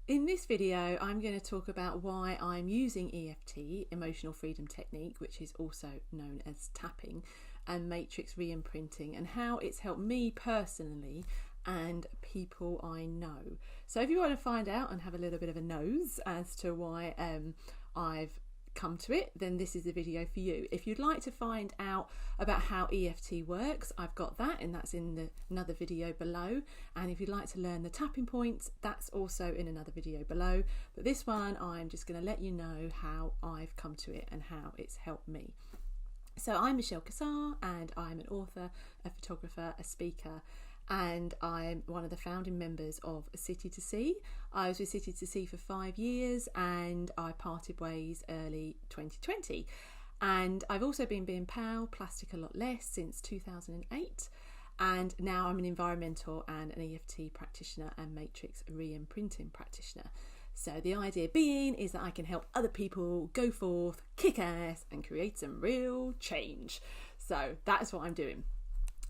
In this video, I'm going to talk about why I'm using EFT, Emotional Freedom Technique, which is also known as tapping, and Matrix Reimprinting, and how it's helped me personally and people I know. So if you want to find out and have a little bit of a nose as to why I've come to it, then this is the video for you. If you'd like to find out about how EFT works, I've got that, and that's in another video below. And if you'd like to learn the tapping points, that's also in another video below. But this one, I'm just going to let you know how I've come to it and how it's helped me. So I'm Michelle Kassar, and I'm an author, a photographer, a speaker, and I'm one of the founding members of City to Sea. I was with City to Sea for 5 years and I parted ways early 2020. And I've also been being POW, Plastic a Lot Less, since 2008. And now I'm an environmental and an EFT practitioner and Matrix Reimprinting practitioner. So the idea being is that I can help other people go forth, kick ass and create some real change. So that's what I'm doing.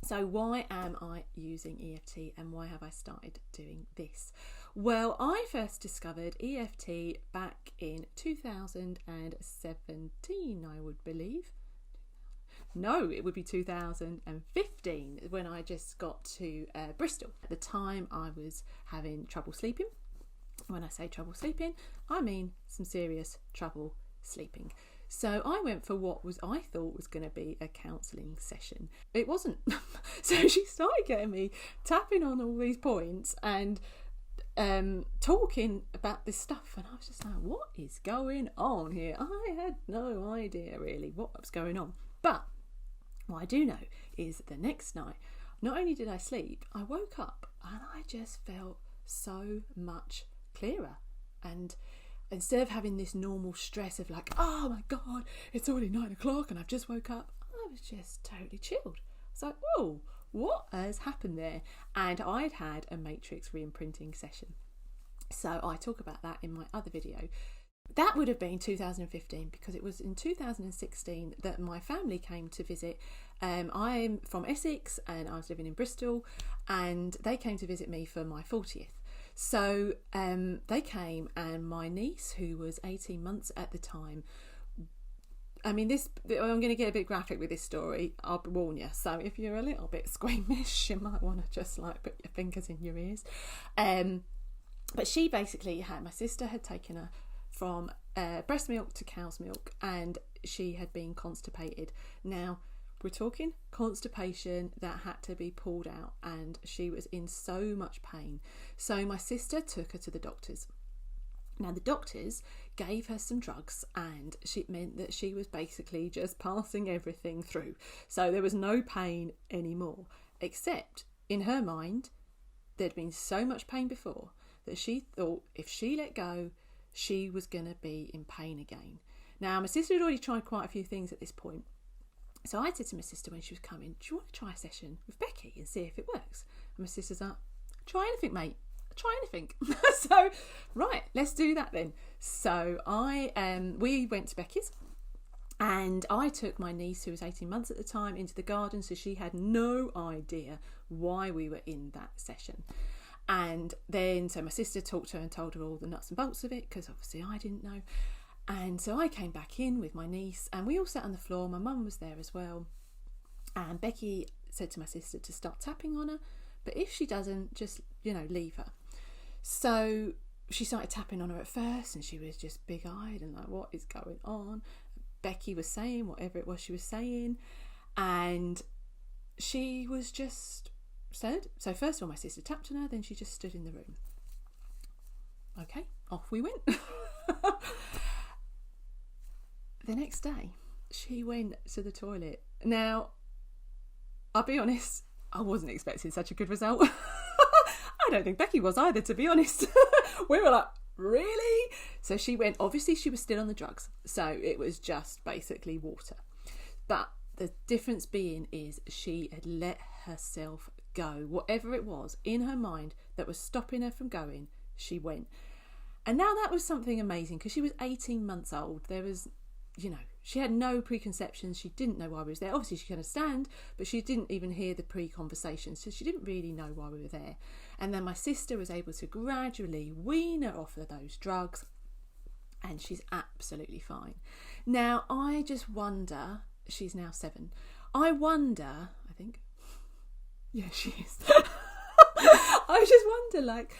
So why am I using EFT and why have I started doing this? Well, I first discovered EFT back in 2017, I would believe. No, it would be 2015 when I just got to Bristol. At the time I was having trouble sleeping. When I say trouble sleeping, I mean some serious trouble sleeping. So I went for what I thought was going to be a counselling session. It wasn't. So she started getting me tapping on all these points and talking about this stuff. And I was just like, what is going on here? I had no idea really what was going on. But what I do know is the next night, not only did I sleep, I woke up and I just felt so much clearer. And instead of having this normal stress of like, oh my God, it's already 9 o'clock and I've just woke up, I was just totally chilled. It's like, whoa, what has happened there? And I'd had a Matrix Reimprinting session. So I talk about that in my other video. That would have been 2015 because it was in 2016 that my family came to visit. I'm from Essex and I was living in Bristol, and they came to visit me for my 40th. So they came, and my niece, who was 18 months at the time, I mean, I'm going to get a bit graphic with this story, I'll warn you. So if you're a little bit squeamish, you might want to just like put your fingers in your ears. But she basically my sister had taken her from breast milk to cow's milk, and she had been constipated. Now, we're talking constipation that had to be pulled out, and she was in so much pain. So my sister took her to the doctors. Now the doctors gave her some drugs, and it meant that she was basically just passing everything through. So there was no pain anymore, except in her mind, there'd been so much pain before that she thought if she let go, she was going to be in pain again. Now my sister had already tried quite a few things at this point. So I said to my sister when she was coming, do you want to try a session with Becky and see if it works? And my sister's like, try anything, mate. Try anything. So, right, let's do that then. So we went to Becky's, and I took my niece, who was 18 months at the time, into the garden, so she had no idea why we were in that session. And then, so my sister talked to her and told her all the nuts and bolts of it, because obviously I didn't know. And so I came back in with my niece, and we all sat on the floor. My mum was there as well. And Becky said to my sister to start tapping on her, but if she doesn't, just, leave her. So she started tapping on her at first, and she was just big-eyed and like, what is going on? Becky was saying whatever it was she was saying, and she was just stood. So first of all, my sister tapped on her, then she just stood in the room. Okay, off we went. The next day, she went to the toilet. Now, I'll be honest, I wasn't expecting such a good result. I don't think Becky was either, to be honest. We were like, really? So she went, obviously she was still on the drugs, so it was just basically water. But the difference being is she had let herself go. Whatever it was in her mind that was stopping her from going, she went. And now that was something amazing, because she was 18 months old. There was, she had no preconceptions. She didn't know why we was there. Obviously she could understand, but she didn't even hear the pre-conversation, so she didn't really know why we were there. And then my sister was able to gradually wean her off of those drugs, and she's absolutely fine. Now, I just wonder, she's now 7. I wonder, I think, yeah, she is. I just wonder, like,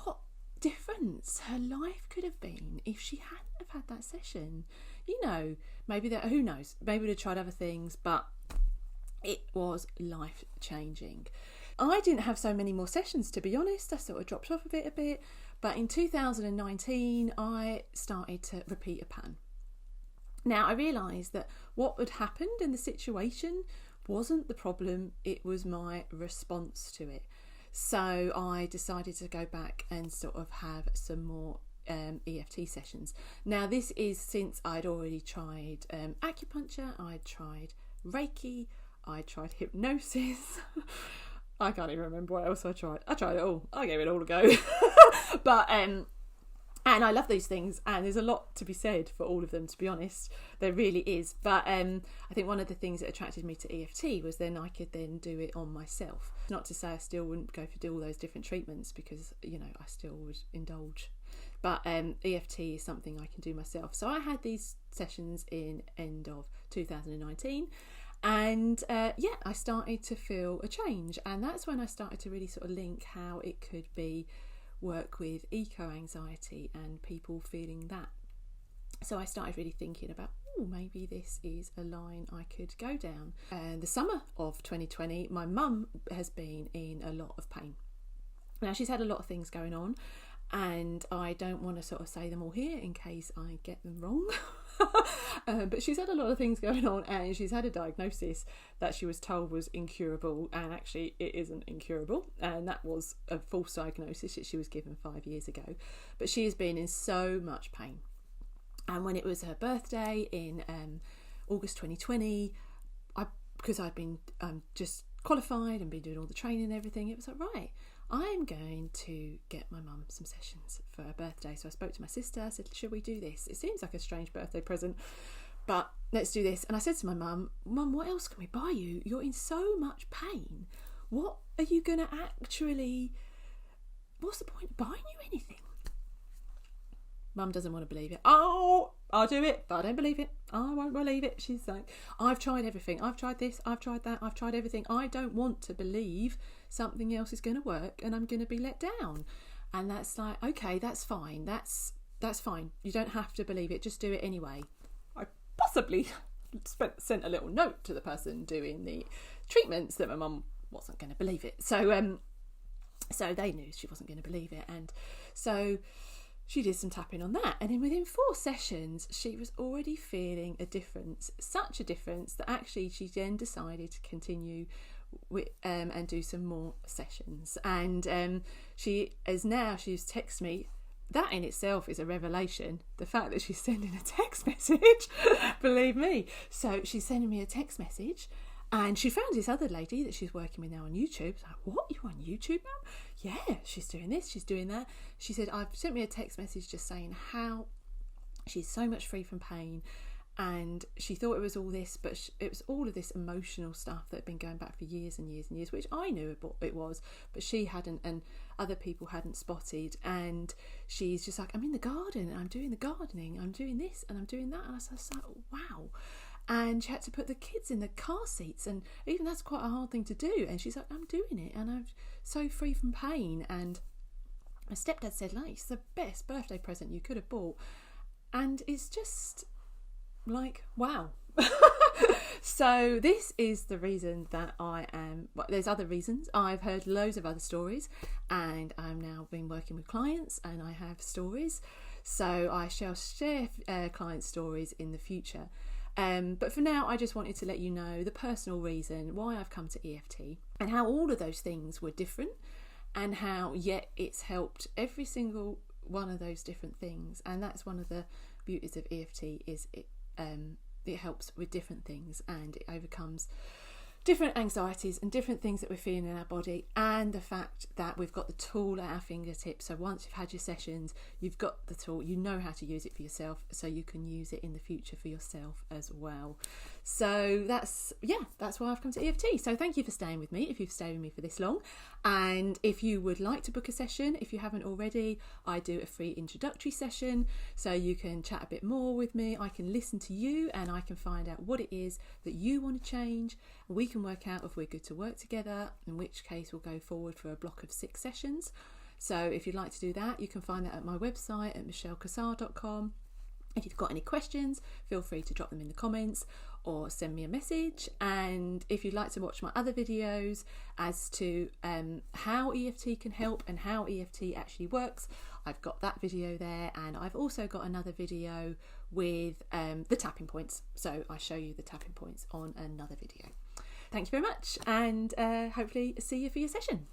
what difference her life could have been if she hadn't have had that session. You know, maybe that, who knows, maybe they'd tried other things, but it was life changing. I didn't have so many more sessions, to be honest. I sort of dropped off of it a bit, but in 2019 I started to repeat a pattern. Now, I realised that what had happened in the situation wasn't the problem, it was my response to it. So I decided to go back and sort of have some more EFT sessions. Now, this is since I'd already tried acupuncture, I'd tried Reiki, I tried hypnosis. I can't even remember what else I tried. I tried it all. I gave it all a go. But and I love these things, and there's a lot to be said for all of them, to be honest. There really is. But I think one of the things that attracted me to EFT was then I could then do it on myself. Not to say I still wouldn't go for do all those different treatments, because, you know, I still would indulge. But EFT is something I can do myself. So I had these sessions in end of 2019. And I started to feel a change. And that's when I started to really sort of link how it could be work with eco-anxiety and people feeling that. So I started really thinking about, maybe this is a line I could go down. And the summer of 2020, my mum has been in a lot of pain. Now, she's had a lot of things going on, and I don't want to sort of say them all here in case I get them wrong. But she's had a lot of things going on, and she's had a diagnosis that she was told was incurable, and actually it isn't incurable, and that was a false diagnosis that she was given 5 years ago. But she has been in so much pain, and when it was her birthday in August 2020, because I'd been just qualified and been doing all the training and everything, it was like, right, I'm going to get my mum some sessions for her birthday. So I spoke to my sister, I said, should we do this? It seems like a strange birthday present, but let's do this. And I said to my mum, what else can we buy you? You're in so much pain. What are you going to actually, what's the point of buying you anything? Mum doesn't want to believe it. Oh, I'll do it, but I don't believe it. I won't believe it. She's like, I've tried everything. I've tried this, I've tried that, I've tried everything. I don't want to believe something else is going to work and I'm going to be let down. And that's like, okay, that's fine. That's fine. You don't have to believe it. Just do it anyway. I possibly sent a little note to the person doing the treatments that my mum wasn't going to believe it. So they knew she wasn't going to believe it. And so she did some tapping on that, and then within 4 sessions she was already feeling a difference, such a difference that actually she then decided to continue with and do some more sessions. And she's texted me. That in itself is a revelation, the fact that she's sending a text message. Believe me. So she's sending me a text message, and she found this other lady that she's working with now on YouTube. I was like, what, you on YouTube, Mum? Yeah, she's doing this, she's doing that. She said, I've sent me a text message just saying how she's so much free from pain, and she thought it was all this, but it was all of this emotional stuff that had been going back for years and years and years, which I knew it was, but she hadn't, and other people hadn't spotted. And she's just like, I'm in the garden and I'm doing the gardening, I'm doing this and I'm doing that. And I was like, wow. And she had to put the kids in the car seats, and even that's quite a hard thing to do. And she's like, I'm doing it, and I'm so free from pain. And my stepdad said, like, it's the best birthday present you could have bought. And it's just like, wow. So this is the reason that I am, well, there's other reasons. I've heard loads of other stories, and I'm now been working with clients, and I have stories. So I shall share client stories in the future. But for now, I just wanted to let you know the personal reason why I've come to EFT, and how all of those things were different, and how yet it's helped every single one of those different things. And that's one of the beauties of EFT, is it helps with different things, and it overcomes different anxieties and different things that we're feeling in our body, and the fact that we've got the tool at our fingertips. So once you've had your sessions, you've got the tool, you know how to use it for yourself, so you can use it in the future for yourself as well. So that's why I've come to EFT. So thank you for staying with me, if you've stayed with me for this long. And if you would like to book a session, if you haven't already, I do a free introductory session, so you can chat a bit more with me. I can listen to you and I can find out what it is that you want to change. We can work out if we're good to work together, in which case we'll go forward for a block of 6 sessions. So if you'd like to do that, you can find that at my website at michellecassar.com. If you've got any questions, feel free to drop them in the comments or send me a message. And if you'd like to watch my other videos as to how EFT can help and how EFT actually works, I've got that video there, and I've also got another video with the tapping points. So I show you the tapping points on another video. Thank you very much, and hopefully see you for your session.